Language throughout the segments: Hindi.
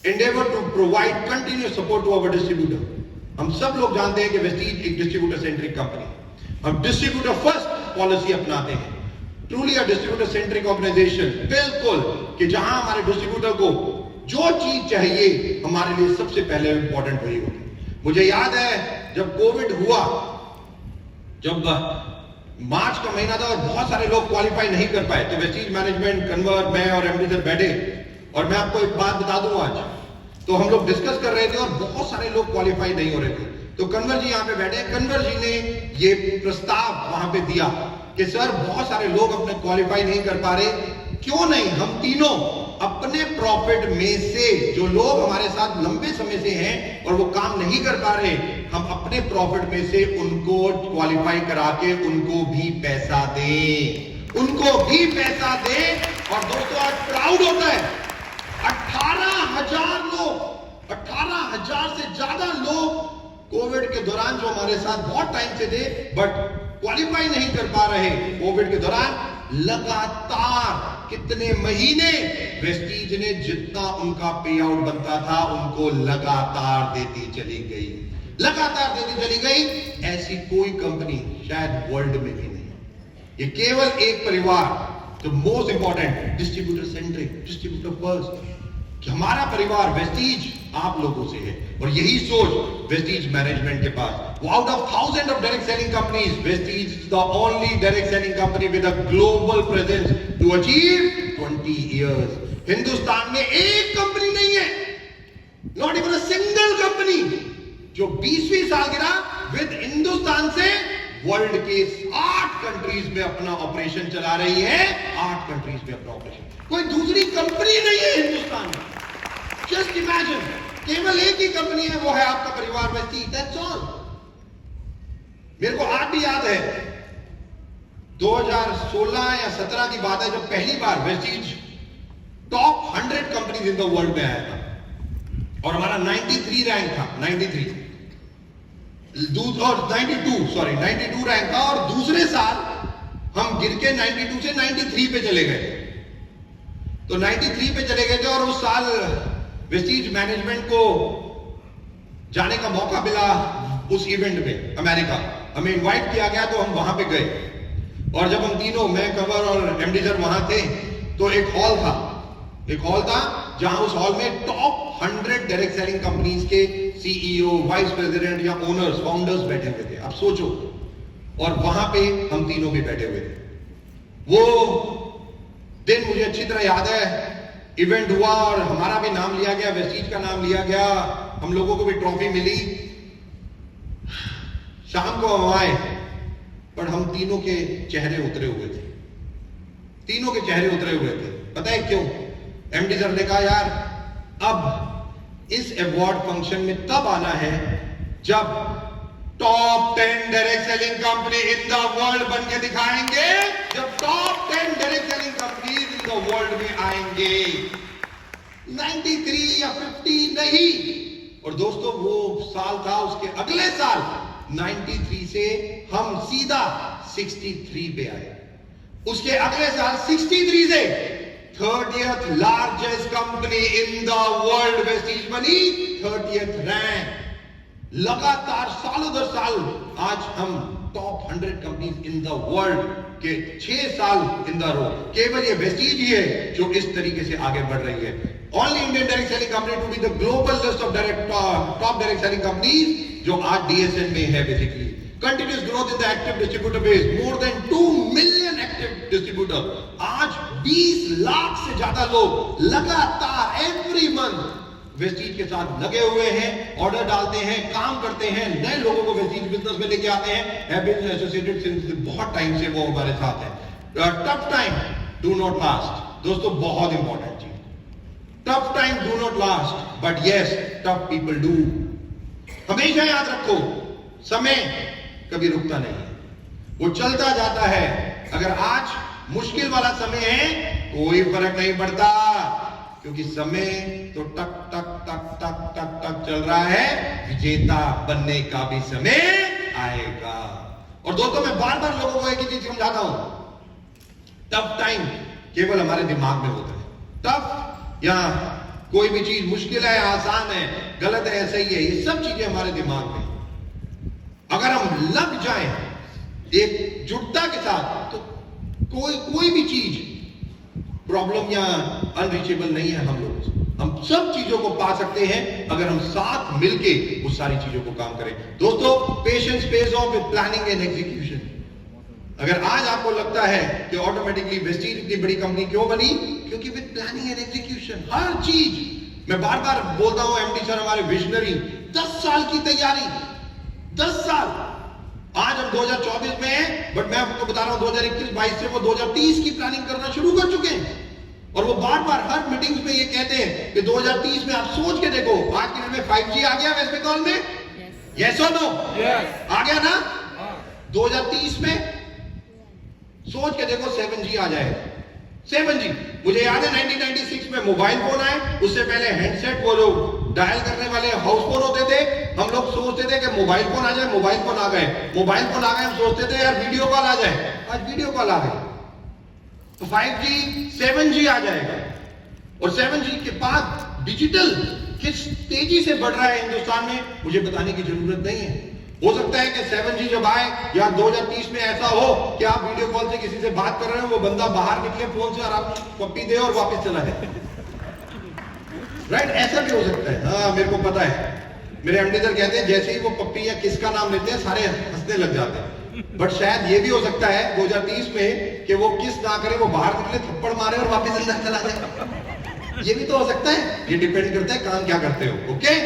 endeavor to provide continuous support to our distributor. हम सब लोग जानते हैं कि वेस्टीज एक डिस्ट्रीब्यूटर सेंट्रिक कंपनी है। हम डिस्ट्रीब्यूटर फर्स्ट पॉलिसी अपनाते हैं। Truly a distributor centric organisation, बिल्कुल, कि जहां हमारे डिस्ट्रीब्यूटर को जो चीज चाहिए हमारे लिए सबसे पहले इंपॉर्टेंट वही होगी। मुझे याद है जब कोविड हुआ, जब मार्च का महीना था और बहुत सारे लोग क्वालिफाई नहीं कर पाए, तो वेस्टीज मैनेजमेंट, कन्वर, मैं और एमडी सर बैठे और मैं आपको एक बात बता दूं, आज तो हम लोग डिस्कस कर रहे थे और बहुत सारे लोग क्वालिफाई नहीं हो रहे थे। तो कन्वर जी यहाँ पे बैठे, कन्वर जी ने ये प्रस्ताव वहां पे दिया कि सर बहुत सारे लोग अपने क्वालिफाई नहीं कर पा रहे, क्यों नहीं हम तीनों अपने प्रॉफिट में से, जो लोग हमारे साथ लंबे समय से हैं और वो काम नहीं कर पा रहे, हम अपने प्रॉफिट में से उनको क्वालिफाई करा के उनको भी पैसा दें, उनको भी पैसा दें। और दोस्तों आज प्राउड होता है, 18,000 लोग, 18,000 से ज्यादा लोग कोविड के दौरान जो हमारे साथ बहुत टाइम से थे बट क्वालिफाई नहीं कर पा रहे, कोविड के दौरान लगातार कितने महीने वेस्टीज ने जितना उनका पे आउट बनता था उनको लगातार देती चली गई, लगातार देती चली गई। ऐसी कोई कंपनी शायद वर्ल्ड में भी नहीं। ये केवल एक परिवार, तो most important distributor centric, distributor first, कि हमारा परिवार वेस्टीज आप लोगों से है और यही सोच वेस्टीज मैनेजमेंट के पास। Out of thousand of direct selling companies, Vestige is the only direct selling company with a global presence to achieve 20 years. Hindustan में एक कंपनी नहीं है, not even a single company, जो 20वीं सालगिरह विद हिंदुस्तान से वर्ल्ड के 8 कंट्रीज में अपना ऑपरेशन चला रही है। 8 कंट्रीज में अपना ऑपरेशन, कोई दूसरी कंपनी नहीं है हिंदुस्तान में। जस्ट इमेजिन, केवल एक ही कंपनी है, वो है आपका परिवार वेस्टीज, दैट्स ऑल। मेरे को आज भी याद है 2016 या 17 की बात है, जब पहली बार Vestige top 100 companies in the world में आया था और हमारा 93 रैंक था, 93 और 92 रैंक था, और दूसरे साल हम गिर के 92 से 93 पे चले गए। तो 93 पे चले गए थे और उस साल वेस्टीज मैनेजमेंट को जाने का मौका मिला उस इवेंट में अमेरिका, हमें इनवाइट किया गया तो हम वहां पे गए। और जब हम तीनों, मैं, कवर और एमडी सर वहां थे, तो एक हॉल था जहां उस हॉल में टॉप 100 डायरेक्ट सेलिंग कंपनीज के सीईओ, वाइस प्रेसिडेंट या ओनर्स, फाउंडर्स बैठे हुए थे। आप सोचो, और वहां पे हम तीनों भी बैठे हुए थे। वो दिन मुझे अच्छी तरह याद है, इवेंट हुआ और हमारा भी नाम लिया गया, वेस्टीज का नाम लिया गया, हम लोगों को भी ट्रॉफी मिली। शाम को हम आए पर हम तीनों के चेहरे उतरे हुए थे, तीनों के चेहरे उतरे हुए थे। पता है क्यों? एमडी सर ने कहा यार अब इस अवार्ड फंक्शन में तब आना है जब top 10 direct selling company in the world बन के दिखाएंगे, जब top 10 direct selling companies in the world में आएंगे, 93 या 50 नहीं। और दोस्तों वो साल था, उसके अगले साल 93 से हम सीधा 63 पे आए, उसके अगले साल 63 से 30th largest company in the world Vestige बनी, 30th रैंक। लगातार सालों दर साल आज हम top 100 companies in the world के 6 साल इन द रो। केवल ये वेस्टीज ही है जो इस तरीके से आगे बढ़ रही है। Only Indian direct selling company to be the global list of top direct selling companies जो आज डीएसएन में है। Basically continuous growth in the active distributor base, more than 2 million active distributor. आज 20 लाख से ज्यादा लोग लगातार एवरी मंथ वेस्टीज के साथ लगे हुए हैं, ऑर्डर डालते हैं, काम करते हैं, नए लोगों को वेस्टीज बिजनेस में लेके आते हैं, हैव बीन एसोसिएटेड सिंस बहुत टाइम से वो हमारे साथ है। Tough time do not last, दोस्तों बहुत इंपॉर्टेंट चीज, tough time do not last but yes tough people do. हमेशा याद रखो, समय कभी रुकता नहीं है, वो चलता जाता है। अगर आज मुश्किल वाला समय है कोई फर्क नहीं पड़ता, क्योंकि समय तो टक टक टक टक टक टक चल रहा है, विजेता बनने का भी समय आएगा। और दोस्तों मैं बार बार लोगों को एक ही चीज समझाता हूं, टफ टाइम केवल हमारे दिमाग में होता है। टफ या कोई भी चीज मुश्किल है, आसान है, गलत है, सही है, ये सब चीजें हमारे दिमाग में। अगर हम लग जाएं एकजुटता के साथ तो कोई भी चीज प्रॉब्लम या अनरीचेबल नहीं है हम लोग। हम सब चीजों को पा सकते हैं अगर हम साथ मिलके उस सारी चीजों को काम करें। दोस्तों, patience page of with planning and execution. अगर आज आपको लगता है कि ऑटोमेटिकली वेस्टीज इतनी बड़ी कंपनी क्यों बनी, क्योंकि विद प्लानिंग एंड एग्जीक्यूशन हर चीज, मैं बार बार बोलता हूं, एमडी सर हमारे विजनरी, 10 साल की तैयारी, 10 साल। आज हम 2024 में हैं, बट मैं आपको बता रहा हूं 2021-22 से वो 2030 की प्लानिंग करना शुरू कर चुके हैं। और वो बार बार हर मीटिंग्स में ये कहते हैं कि 2030 में आप सोच के देखो, आज के दिन में 5G आ गया वेस्ट बंगाल में, यस और नो? आ गया ना? 2030 में सोच के देखो 7G आ जाएगा। 7G, मुझे याद है 1996 में मोबाइल फोन आए, उससे पहले हैंडसेट, वो जो डायल करने वाले हाउस फोन होते थे, हम लोग सोचते थे कि मोबाइल फोन आ जाए, मोबाइल फोन आ गए, मोबाइल फोन आ गए, हम सोचते थे यार वीडियो कॉल आ जाए, आज वीडियो कॉल आ गई। तो 5G 7G आ जाएगा, और 7G के बाद डिजिटल किस तेजी से बढ़ रहा है हिंदुस्तान में, मुझे बताने की जरूरत नहीं है। हो सकता है कि 7G जब आए या 2030 में ऐसा हो कि आप वीडियो कॉल से किसी से बात कर रहे हो, वो बंदा बाहर निकले फोन से और आप पप्पी दे और वापस चला जाए। राइट, ऐसा भी हो सकता है। हाँ, मेरे को पता है, मेरे एमडी सर कहते हैं जैसे ही वो पप्पी या किसका नाम लेते हैं सारे हंसने लग जाते हैं। बट शायद ये भी हो सकता है 2030 में कि वो किस ना करे, वो बाहर निकले, थप्पड़ मारे और वापस अंदर चला जाए। ये भी तो हो सकता है, ये डिपेंड करता है काम क्या करते हो। Okay,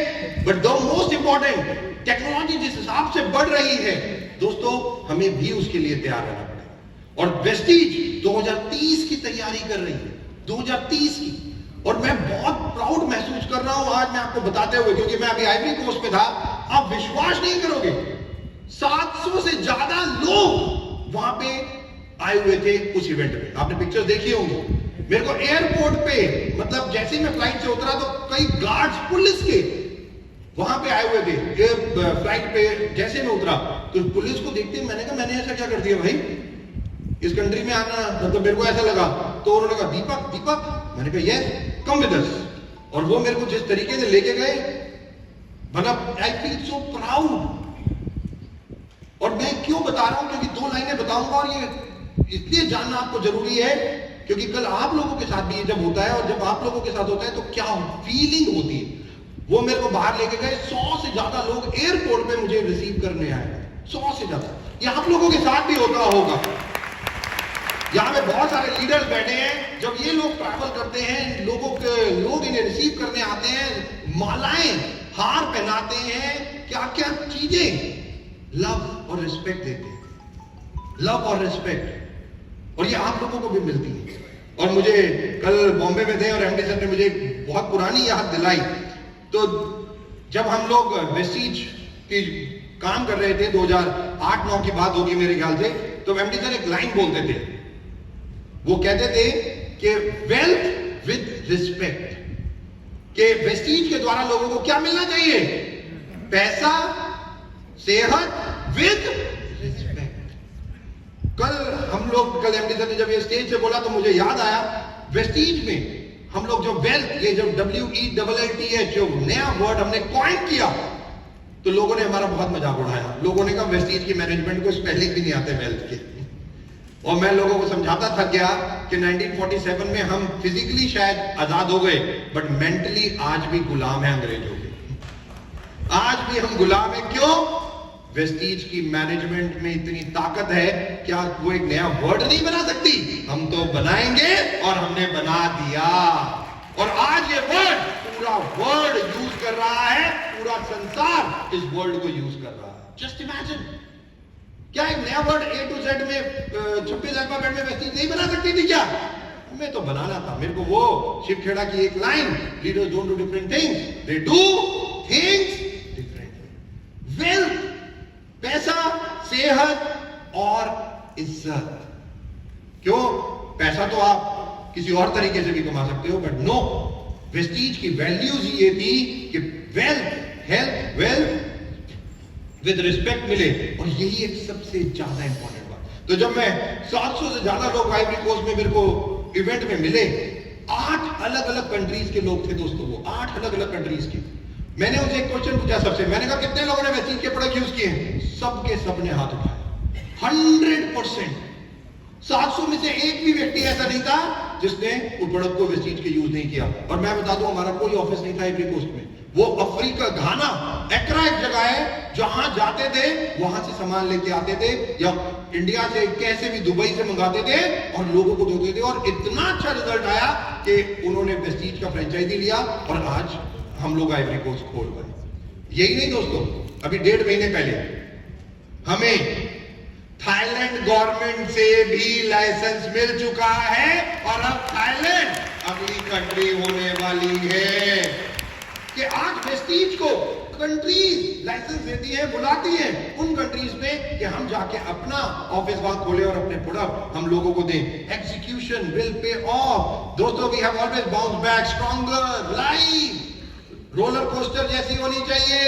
but the most important, technology जिस हिसाब से बढ़ रही है दोस्तों, हमें भी उसके लिए तैयार रहना पड़ेगा। और वेस्टीज 2030 की तैयारी कर रही है, 2030 की। और मैं बहुत प्राउड महसूस कर रहा हूं आज मैं आपको बताते हुए, क्योंकि मैं अभी आइवरी कोस्ट में था। आप विश्वास नहीं करोगे, 700 से ज्यादा लोग वहां पे आए हुए थे उस इवेंट में। आपने पिक्चर्स देखी होंगी। मेरे को एयरपोर्ट पे, मतलब जैसे ही मैं फ्लाइट से उतरा तो कई गार्ड्स पुलिस के वहां पे आए हुए थे। फ्लाइट पे जैसे मैं उतरा तो पुलिस को देखते ही मैंने कहा मैंने ऐसा क्या कर दिया भाई, इस कंट्री में आना, मतलब मेरे को ऐसा लगा। तो उन्होंने कहा दीपक दीपक, मैंने कहा यस कम विद अस। और वो मेरे को जिस तरीके से लेके गए, मतलब आई फील सो प्राउड। और मैं क्यों बता रहा हूं, क्योंकि 2 लाइनें बताऊंगा, और ये इसलिए जानना आपको जरूरी है क्योंकि कल आप लोगों के साथ भी ये जब होता है, और जब आप लोगों के साथ होता है तो क्या फीलिंग होती है। वो मेरे को बाहर लेके गए, 100 से ज्यादा लोग एयरपोर्ट पे मुझे रिसीव करने आए, 100 से ज्यादा। ये आप लोगों के साथ भी होता होगा। यहाँ पे बहुत सारे लीडर्स बैठे हैं, जब ये लोग ट्रैवल करते हैं, लोग इन्हें रिसीव करने आते हैं, मालाएं, हार पहनाते हैं, क्या क्या चीजें, लव और रिस्पेक्ट देते हैं, लव और रिस्पेक्ट। और ये आप लोगों को भी मिलती है। और मुझे कल बॉम्बे में थे और एमडी सर ने मुझे बहुत पुरानी याद दिलाई। तो जब हम लोग वेस्टीज की काम कर रहे थे, 2008-9 की बात होगी मेरे ख्याल से, तो एमडी सर एक लाइन बोलते थे। वो कहते थे कि वेल्थ विद रिस्पेक्ट, कि वेस्टीज के द्वारा लोगों को क्या मिलना चाहिए, पैसा, सेहत विद रिस्पेक्ट। कल एमडी सर ने जब ये स्टेज से बोला तो मुझे याद आया, वेस्टीज में हम लोग जो वेल्थ, ये जो WELLTH जो नया वर्ड हमने कॉइन किया, तो लोगों ने हमारा बहुत मजाक उड़ाया। लोगों ने कहा वेस्टीज की मैनेजमेंट को स्पेलिंग भी नहीं आते वेल्थ के। और मैं लोगों को समझाता था क्या कि 1947 में हम फिजिकली शायद आजाद हो गए, बट मेंटली आज भी गुलाम है अंग्रेजों के। आज भी हम गुलाम है। क्यों? वेस्टीज की मैनेजमेंट में इतनी ताकत है, क्या वो एक नया वर्ड नहीं बना सकती? हम तो बनाएंगे, और हमने बना दिया। और आज ये वर्ड, पूरा वर्ल्ड यूज कर रहा है, पूरा संसार इस वर्ड को यूज कर रहा है। जस्ट इमेजिन, क्या एक नया वर्ड A to Z में 26 अल्फाबेट में वेस्टीज नहीं बना सकती थी क्या? हमें तो बनाना था। मेरे को वो शिव खेड़ा की एक line, leaders don't do different things, they do things differently. Wealth, पैसा, सेहत और इज्जत। क्यों? पैसा तो आप किसी और तरीके से भी कमा सकते हो, बट नो, वेस्टीज की वैल्यूज ये थी कि wealth, health, wealth with respect मिले। और यही एक सबसे ज्यादा इंपॉर्टेंट बात। तो जब मैं 700 से ज्यादा लोग आइवरी कोस्ट में मेरे को इवेंट में मिले, 8 अलग अलग कंट्रीज के लोग थे दोस्तों, वो 8 अलग अलग कंट्रीज के। मैंने उनसे एक क्वेश्चन पूछा सबसे, मैंने कहा कितने लोगों ने वेस्टीज के प्रोडक्ट यूज किए हैं? सबके सबने हाथ उठाया, 100%। 700 में से एक भी व्यक्ति ऐसा नहीं था जिसने उस प्रोडक्ट को वेस्टीज के यूज नहीं किया। और मैं बता दूं, हमारा कोई ऑफिस नहीं था आइवरी कोस्ट में, वो अफ्रीका, घाना, एक्रा एक जगह है जहां जाते थे, वहां से सामान लेके आते थे, या इंडिया से कैसे भी दुबई से मंगाते थे और लोगों को देते थे, और इतना अच्छा रिजल्ट आया कि उन्होंने वेस्टीज का फ्रेंचाइजी लिया और आज हम लोग आइवरी कोस्ट खोल गए। यही नहीं दोस्तों, अभी 1.5 महीने पहले हमें थाईलैंड गवर्नमेंट से भी लाइसेंस मिल चुका है, और अब थाईलैंड अगली कंट्री होने वाली है कि आज वेस्टीज को कंट्रीज लाइसेंस देती है, बुलाती है उन कंट्रीज में कि हम जाके अपना ऑफिस वहां खोले और अपने प्रोडक्ट हम लोगों को दें। एग्जीक्यूशन विल पे ऑफ दोस्तों, we have always bounce back stronger. Life roller coaster जैसी होनी चाहिए।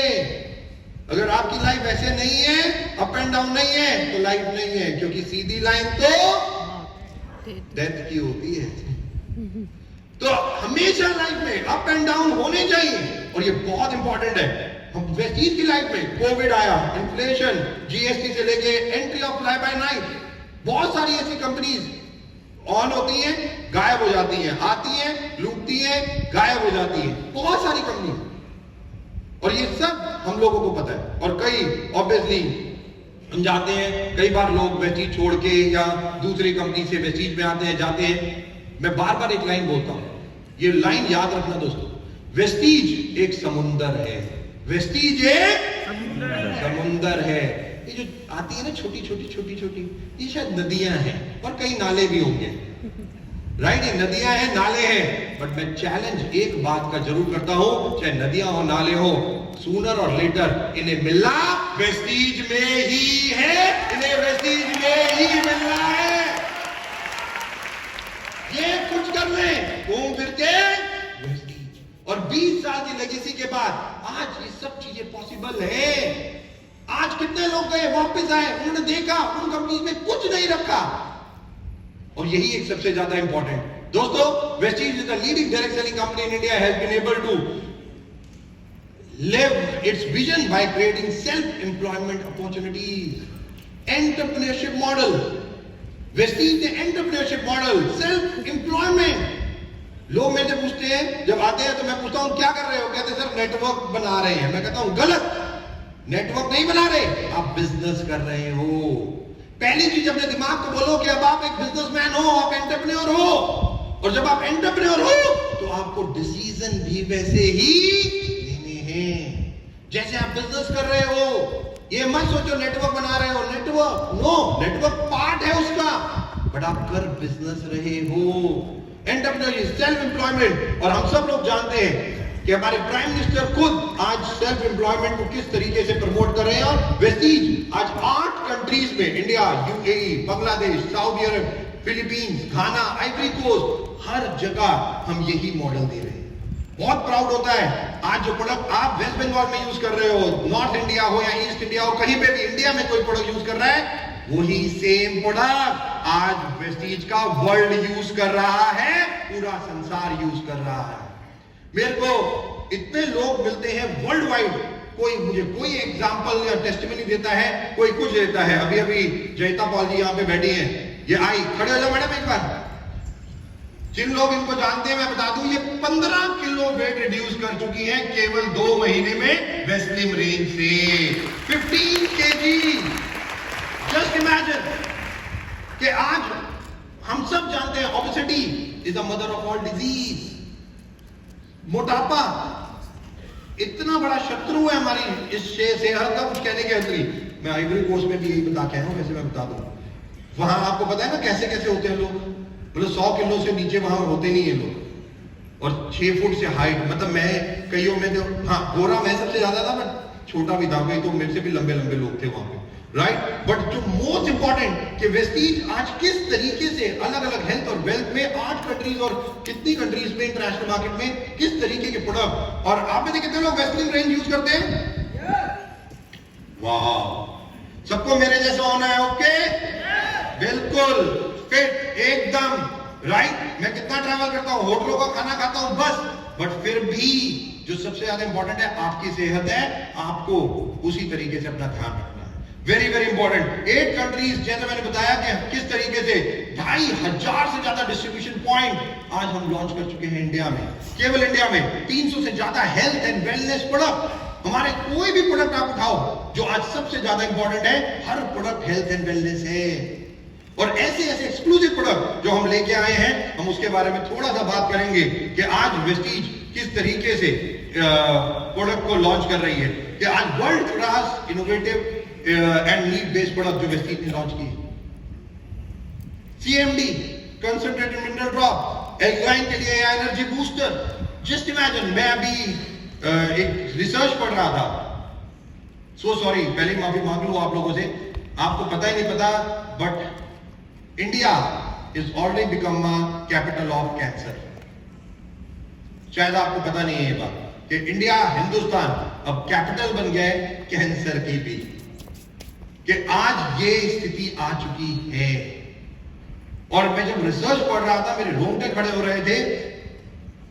अगर आपकी लाइफ ऐसे नहीं है, अप एंड डाउन नहीं है, तो लाइफ नहीं है, क्योंकि सीधी लाइन तो डेथ की होती है। तो हमेशा लाइफ में अप एंड डाउन होने चाहिए, और ये बहुत इंपॉर्टेंट है। हम वेस्टीज की लाइफ में कोविड आया, इन्फ्लेशन, जीएसटी से लेके entry of fly bye night, बहुत सारी ऐसी कंपनीज ऑन होती हैं, गायब हो जाती हैं, आती हैं, लूटती हैं, गायब हो जाती हैं, बहुत सारी कंपनी, और ये सब हम लोगों को पता है। और कई ऑब्वियसली हम जाते हैं, कई बार लोग वेस्टीज छोड़ के या दूसरी कंपनी से वेस्टीज में आते हैं, जाते हैं। मैं बार बार एक लाइन बोलता हूं, ये लाइन याद रखना दोस्तों, वेस्टीज एक समुंदर है, वेस्टीज एक समुंदर है। ये जो आती है ना छोटी छोटी छोटी छोटी, ये शायद नदियां हैं, और कई नाले भी होंगे, राइट? ये नदियां हैं, नाले हैं, बट मैं चैलेंज एक बात का जरूर करता हूं, चाहे नदियां हो, नाले हो, सूनर और लेटर इन्हें मिलना वेस्टीज में ही है, इन्हें वेस्टीज में ही मिलना है। ये कुछ कर ले घूम फिर के वेस्टीज, और 20 साल की लेगेसी के बाद आज ये सब चीजें पॉसिबल है। आज कितने लोग गए, वापस आए, उन्होंने देखा उन कंपनीज में कुछ नहीं रखा, और यही एक सबसे ज्यादा इंपॉर्टेंट दोस्तों, Vestige is the leading direct selling company in India, has been able to live its vision by creating self-employment opportunities, entrepreneurship model, Vestige ने एंटरप्रेन्योरशिप मॉडल, सेल्फ एम्प्लॉयमेंट। लोग मेरे से पूछते हैं, जब आते हैं तो मैं पूछता हूं क्या कर रहे हो, कहते हैं सर नेटवर्क बना रहे हैं। मैं कहता हूं गलत, नेटवर्क नहीं बना रहे, आप बिजनेस कर रहे हो। पहली चीज अपने दिमाग को बोलो कि अब आप एक बिजनेसमैन हो, आप एंटरप्रेन्योर हो, और जब आप एंटरप्रेन्योर हो तो आपको डिसीजन भी वैसे ही लेने हैं जैसे आप बिजनेस कर रहे हो। ये मत सोचो नेटवर्क बना रहे हो, नेटवर्क नो, नेटवर्क पार्ट है उसका, बट आप कर बिजनेस रहे हो। एंटरप्रेन्योरशिप, सेल्फ एम्प्लॉयमेंट, और हम सब लोग जानते हैं कि हमारे प्राइम मिनिस्टर खुद आज सेल्फ एम्प्लॉयमेंट को किस तरीके से प्रमोट कर रहे हैं। और वेस्टीज आज 8 कंट्रीज में, इंडिया, यूएई, बांग्लादेश, सऊदी अरब, फिलीपींस, घाना, आइवरी कोस्ट, हर जगह हम यही मॉडल दे रहे हैं। बहुत प्राउड होता है आज जो प्रोडक्ट आप वेस्ट बंगाल में यूज कर रहे हो, नॉर्थ इंडिया हो या ईस्ट इंडिया हो, कहीं पे भी इंडिया में कोई प्रोडक्ट यूज कर रहा है, वही सेम प्रोडक्ट आज वेस्टीज का वर्ल्ड यूज कर रहा है, पूरा संसार यूज कर रहा है। मेरे को इतने लोग मिलते हैं वर्ल्ड वाइड, कोई मुझे कोई एग्जांपल या टेस्टिमनी देता है, कोई कुछ देता है। अभी अभी जयता पॉल जी यहाँ पे बैठी हैं, ये आई, खड़े हो जाओ मैडम एक बार। जिन लोग इनको जानते हैं मैं बता दूं, ये 15 किलो वेट रिड्यूस कर चुकी हैं केवल 2 महीने में वेस्लिम रेंज से। 15 केजी। जस्ट इमेजिन कि आज हम सब जानते हैं obesity is the mother of all disease. मोटापा इतना बड़ा शत्रु है हमारी इस सेहत का, कुछ कहने की हद नहीं। मैं आइवरी कोस्ट में भी यही बता के आया हूं, वैसे मैं बता दूं, वहां आपको पता है ना कैसे कैसे होते हैं लोग, मतलब 100 किलो से नीचे वहां होते नहीं है लोग, और 6 फुट से हाइट, मतलब मैं कईयों में तो, हाँ गोरा मैं सबसे ज्यादा था, बट छोटा भी था, कई तो मेरे से भी लंबे लंबे लोग थे वहां पे, राइट। बट जो मोस्ट इंपॉर्टेंट कि वेस्टीज आज किस तरीके से अलग अलग हेल्थ और वेल्थ में 8 कंट्रीज और कितनी कंट्रीज में इंटरनेशनल मार्केट में किस तरीके के प्रोडक्ट, और आप में से कितने लोग वेस्लिन रेंज यूज करते हैं? वाह, सबको मेरे जैसा होना है, ओके, बिल्कुल फिट एकदम राइट? मैं कितना ट्रैवल करता हूं, होटलों का खाना खाता हूं बस, बट फिर भी जो सबसे ज्यादा इंपॉर्टेंट है आपकी सेहत है, आपको उसी तरीके से अपना ध्यान रखना है। Very very important. 8 कंट्रीज, जैसे मैंने बताया कि किस तरीके से 2500 से ज्यादा डिस्ट्रीब्यूशन पॉइंट आज हम लॉन्च कर चुके हैं इंडिया में। केवल इंडिया में 300 से ज्यादा हेल्थ एंड वेलनेस प्रोडक्ट। हमारे कोई भी प्रोडक्ट आप उठाओ, जो आज सबसे ज्यादा इंपॉर्टेंट है, हर प्रोडक्ट हेल्थ एंड वेलनेस है। और ऐसे ऐसे एक्सक्लूसिव प्रोडक्ट जो हम लेके आए हैं, हम उसके बारे में थोड़ा सा बात करेंगे कि आज वेस्टीज किस तरीके से प्रोडक्ट को लॉन्च कर रही है, कि आज world class innovative and need based product जो वेस्टीज ने लॉन्च की। CMD, concentrated mineral drop, alkaline के लिए एनर्जी बूस्टर। जस्ट इमेजिन, मैं अभी एक रिसर्च पढ़ रहा था, सो सॉरी, पहले माफी मांग लूं आप लोगों से, आपको पता ही नहीं पता, but India is already become a capital of cancer. शायद आपको पता नहीं है ये बात, कि इंडिया, हिंदुस्तान अब कैपिटल बन गया है कैंसर की भी, कि आज ये स्थिति आ चुकी है। और मैं जब रिसर्च पढ़ रहा था, मेरे रोंगटे खड़े हो रहे थे।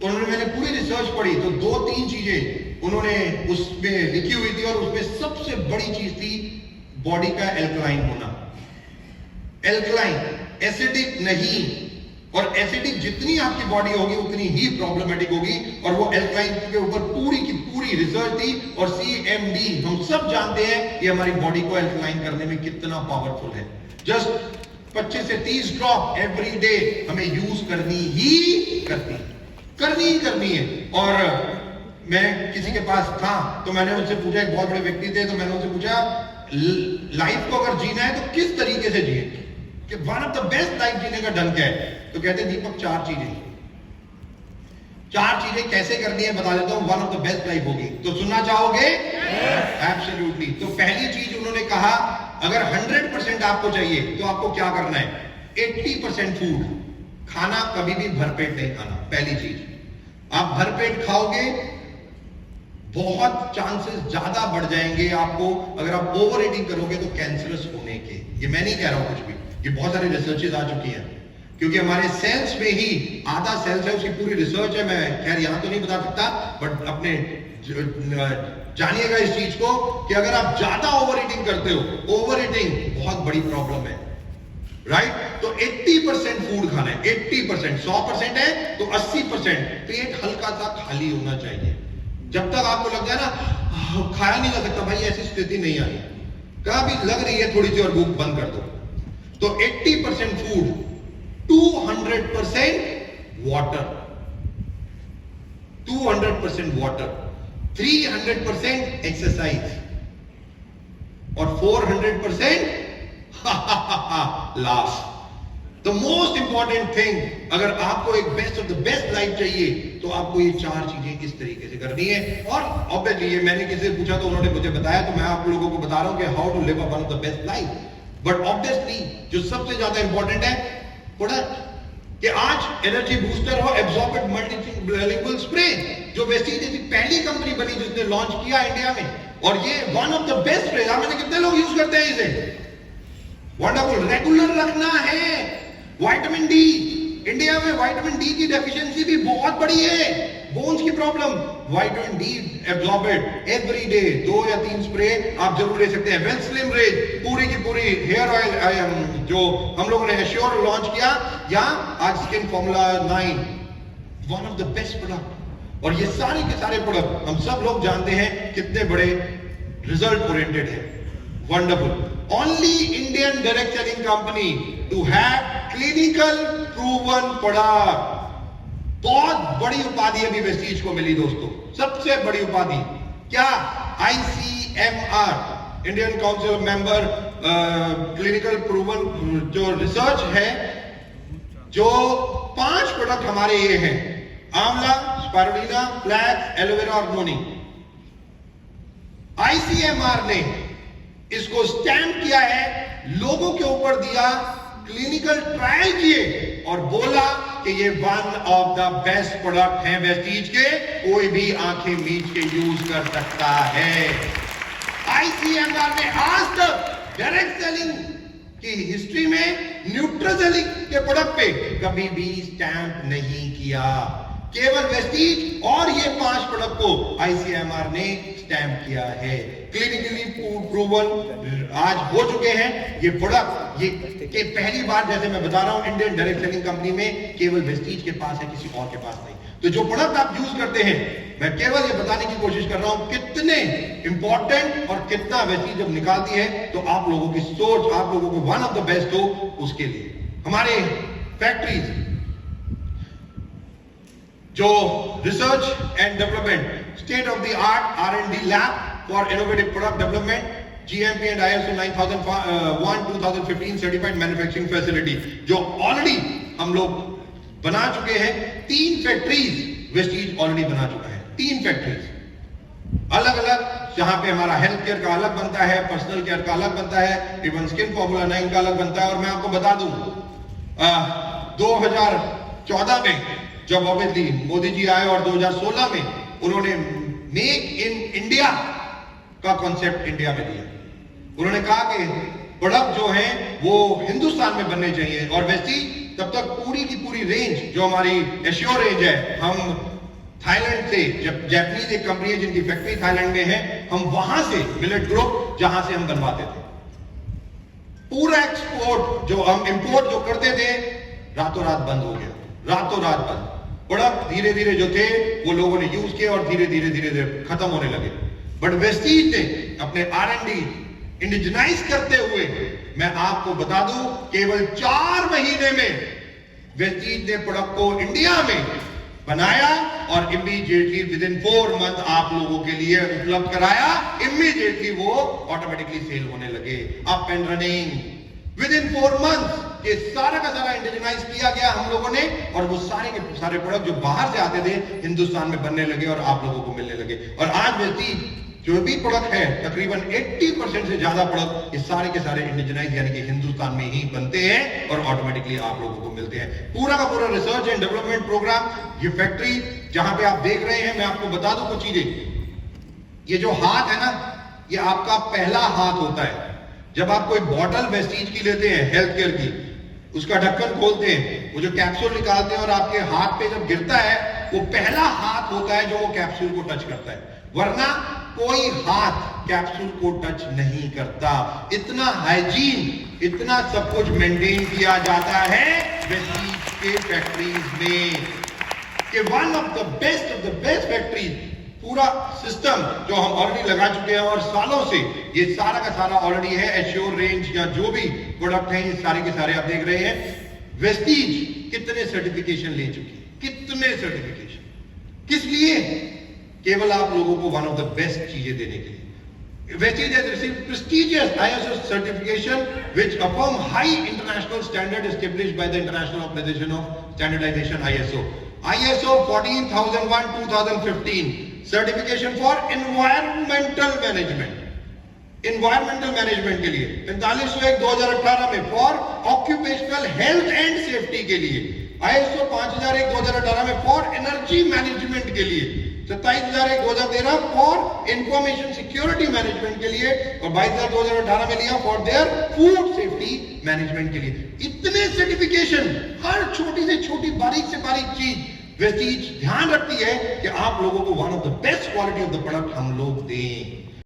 मैंने पूरी रिसर्च पढ़ी तो 2-3 चीजें उन्होंने उसमें लिखी हुई थी, और उसमें सबसे बड़ी चीज थी बॉडी का एल्कलाइन होना। एल्कलाइन, एसिडिक नहीं, और एसिडिक जितनी आपकी बॉडी होगी उतनी ही प्रॉब्लमेटिक होगी, और वो एल्कलाइन के ऊपर पूरी की पूरी रिसर्च थी। और सीएमडी, हम सब जानते हैं ये हमारी बॉडी को एल्कलाइन करने में कितना पावरफुल है। जस्ट 25 से 30 ड्रॉप एवरी डे हमें यूज करनी ही करनी है। और मैं किसी के पास था तो मैंने उनसे पूछा, एक बहुत बड़े व्यक्ति थे, तो मैंने उनसे पूछा लाइफ को अगर जीना है तो किस तरीके से जिए, कि one of the best life जीने का ढंग क्या है? तो कहते दीपक 4 चीजें कैसे करनी है बता देता हूं, one of the best life होगी। तो सुनना चाहोगे? एब्सोल्युटली। तो पहली चीज उन्होंने कहा, अगर 100% आपको चाहिए तो आपको क्या करना है? 80% फूड खाना, कभी भी भरपेट नहीं खाना। पहली चीज, आप भरपेट खाओगे बहुत चांसेस ज्यादा बढ़ जाएंगे आपको, अगर आप ओवर ईटिंग करोगे तो कैंसरस होने के। ये मैं नहीं कह रहा हूं कुछ भी, ये बहुत सारी रिसर्चेस आ चुकी हैं, क्योंकि हमारे सेल्स में ही आधा सेल्स है, उसकी पूरी रिसर्च है। मैं खैर यहां तो नहीं बता सकता, बट अपने जानिएगा इस चीज को, कि अगर आप ज्यादा ओवर ईटिंग करते हो, ओवर ईटिंग बहुत बड़ी प्रॉब्लम है, राइट? तो 80% फूड खाना है, 80%, 100% है तो 80%। पेट हल्का सा खाली होना चाहिए। जब तक आपको लग जाए ना खाया नहीं जा सकता, भाई ऐसी स्थिति नहीं आई, कभी लग रही है थोड़ी सी और भूख, बंद कर दो। तो 80% फूड, 200% वाटर, 200% वाटर, 300% एक्सरसाइज, और 400% last. The most important thing, अगर आपको एक best of the best life चाहिए तो आपको ये 4 चीजें इस तरीके से करनी है। और ऑब्वियसली ये मैंने किसी से पूछा तो उन्होंने मुझे बताया, तो मैं आप लोगों को बता रहा हूं कि how to live a one of the best life. But obviously जो सबसे ज्यादा इंपॉर्टेंट है प्रोडक्ट, कि आज एनर्जी बूस्टर हो, एब्जॉर्बेंट मल्टीलिंगुअल स्प्रे, जो वेस्टीज की पहली कंपनी बनी जिसने लॉन्च किया इंडिया में, और ये one of the best spray. मैंने कितने लोग यूज करते हैं इसे? वंडरफुल। रेगुलर रखना है। विटामिन डी, इंडिया में विटामिन डी की डेफिशिएंसी भी बहुत बड़ी है, बोन्स की problem. Vitamin D absorbent every day 2 या 3 स्प्रे आप जरूर ले सकते हैं। वेल स्लिम रेंज, पूरी की पूरी हेयर ऑयल जो हम लोगों ने एश्योर लॉन्च किया, या आज skin formula 9, one of the best product. और ये सारे के सारे प्रोडक्ट हम सब लोग जानते हैं कितने बड़े रिजल्ट ओरिएंटेड है। Wonderful. Only Indian direct selling company to have clinical proven product। बहुत बड़ी उपाधि अभी वेस्टीज को मिली दोस्तों, सबसे बड़ी उपाधि क्या? ICMR, Indian council member clinical proven जो रिसर्च है, जो 5 प्रोडक्ट हमारे ये हैं, आंवला, स्पारुलिना, फ्लैक्स, एलोवेरा और नोनी। ICMR ने इसको स्टैम्प किया है, लोगों के ऊपर दिया, क्लिनिकल ट्रायल किए और बोला कि ये one of the best product है वेस्टीज के, कोई भी आंखें मीच के यूज कर सकता है। ICMR ने आज तक डायरेक्ट सेलिंग कि हिस्ट्री में न्यूट्राजेलिक के प्रोडक्ट पे कभी भी स्टैंप नहीं किया, केवल वेस्टीज और ये 5 प्रोडक्ट को आईसीएमआर ने स्टैंप किया है। क्लिनिकली प्रूवन आज हो चुके हैं ये प्रोडक्ट। ये के पहली बार, जैसे मैं बता रहा हूं, इंडियन डायरेक्ट सेलिंग कंपनी में केवल वेस्टीज के पास है, किसी और के पास नहीं। तो जो प्रोडक्ट आप यूज करते हैं, मैं केवल ये बताने की कोशिश कर रहा हूं कितने इंपॉर्टेंट और कितना वेस्टीज जब निकालती है तो आप लोगों की सोच, आप लोगों को वन ऑफ द बेस्ट हो उसके लिए। हमारे फैक्ट्रीज जो research and development, state of the art R&D lab for innovative product development, GMP and ISO 9001-2015 certified manufacturing facility, जो ऑलरेडी हम लोग बना चुके हैं। 3 फैक्ट्रीज वेस्टीज ऑलरेडी बना चुका है, 3 फैक्ट्रीज अलग अलग, जहां पे हमारा हेल्थ केयर का अलग बनता है, पर्सनल केयर का अलग बनता है, इवन स्किन फॉर्मूला 9 का अलग बनता है। और मैं आपको बता दूं 2014 में जब ऑब्वियसली मोदी जी आए और 2016 में उन्होंने मेक इन इंडिया का कॉन्सेप्ट इंडिया में दिया। उन्होंने कहा कि प्रोडक्ट जो है वो हिंदुस्तान में बनने चाहिए, और वेस्टीज तब तक पूरी की पूरी रेंज जो हमारी एश्योर रेंज है, हम थाईलैंड से, जब जापानीज एक कंपनी है जिनकी फैक्ट्री थाईलैंड में है, हम वहां से मिलेट ग्रुप जहां से हम बनवाते थे, पूरा एक्सपोर्ट जो हम इंपोर्ट जो करते थे रातों रात बंद हो गया, रातों रात बंद। प्रोडक्ट धीरे धीरे जो थे वो लोगों ने यूज किए और धीरे धीरे खत्म होने लगे। बट वेस्टीज ने अपने R&D इंडिजनाइज करते हुए, मैं आपको बता दूं, केवल 4 महीने में वेस्टीज ने प्रोडक्ट को इंडिया में बनाया और इमीडिएटली विद इन 4 मंथ आप लोगों के लिए उपलब्ध कराया। इमीडिएटली वो ऑटोमेटिकली सेल होने लगे, up and running with in 4 month. ये सारा का सारा इंडिजनाइज किया गया हम लोगों ने, और वो सारे के सारे प्रोडक्ट जो बाहर से आते थे हिंदुस्तान में बनने लगे और आप लोगों को मिलने लगे। और आज वेस्टीज जो भी प्रोडक्ट है, तकरीबन 80% से ज्यादा प्रोडक्ट ये सारे के सारे इंडिजनाइज यानी कि हिंदुस्तान में ही बनते हैं और ऑटोमेटिकली आप लोगों को मिलते हैं। पूरा का पूरा रिसर्च एंड डेवलपमेंट प्रोग्राम, ये फैक्ट्री जहां पे आप देख रहे हैं, मैं आपको बता दूं कुछ चीजें। ये जो हाथ है ना, ये आपका पहला हाथ होता है। जब आप कोई बॉटल वेस्टीज की लेते हैं हेल्थ केयर की, उसका ढक्कन खोलते हैं, वो जो कैप्सूल निकालते हैं और आपके हाथ पे जब गिरता है, वो पहला हाथ होता है जो वो कैप्सूल को टच करता है, वरना कोई हाथ कैप्सूल को टच नहीं करता। इतना हाइजीन, इतना सब कुछ मेंटेन किया जाता है वेस्टीज के फैक्ट्रीज में कि one of the best factories. पूरा सिस्टम जो हम ऑलरेडी लगा चुके हैं और सालों से ये सारा का सारा ऑलरेडी है। एश्योर रेंज या जो भी प्रोडक्ट है ये सारे के सारे आप देख रहे हैं। वेस्टीज कितने सर्टिफिकेशन ले चुकी है, कितने सर्टिफिकेशन, किस लिए? केवल आप लोगों को वन ऑफ द बेस्ट चीजें देने के लिए। Vestige has received prestigious ISO certification which affirm high international standard established by the International Organization of Standardization ISO 14001-2015 certification for environmental management के लिए, 4501-2018 में for occupational health and safety के लिए, ISO 5001-2018 में फॉर एनर्जी मैनेजमेंट के लिए, 27,001-2013 फॉर इंफॉर्मेशन सिक्योरिटी मैनेजमेंट के लिए, और 22,018 में लिया for their food safety management के लिए। इतने सर्टिफिकेशन, हर छोटी से छोटी बारीक से बारीक चीज वेस्टीज ध्यान रखती है कि आप लोगों को one of the best quality of the product हम लोग दें।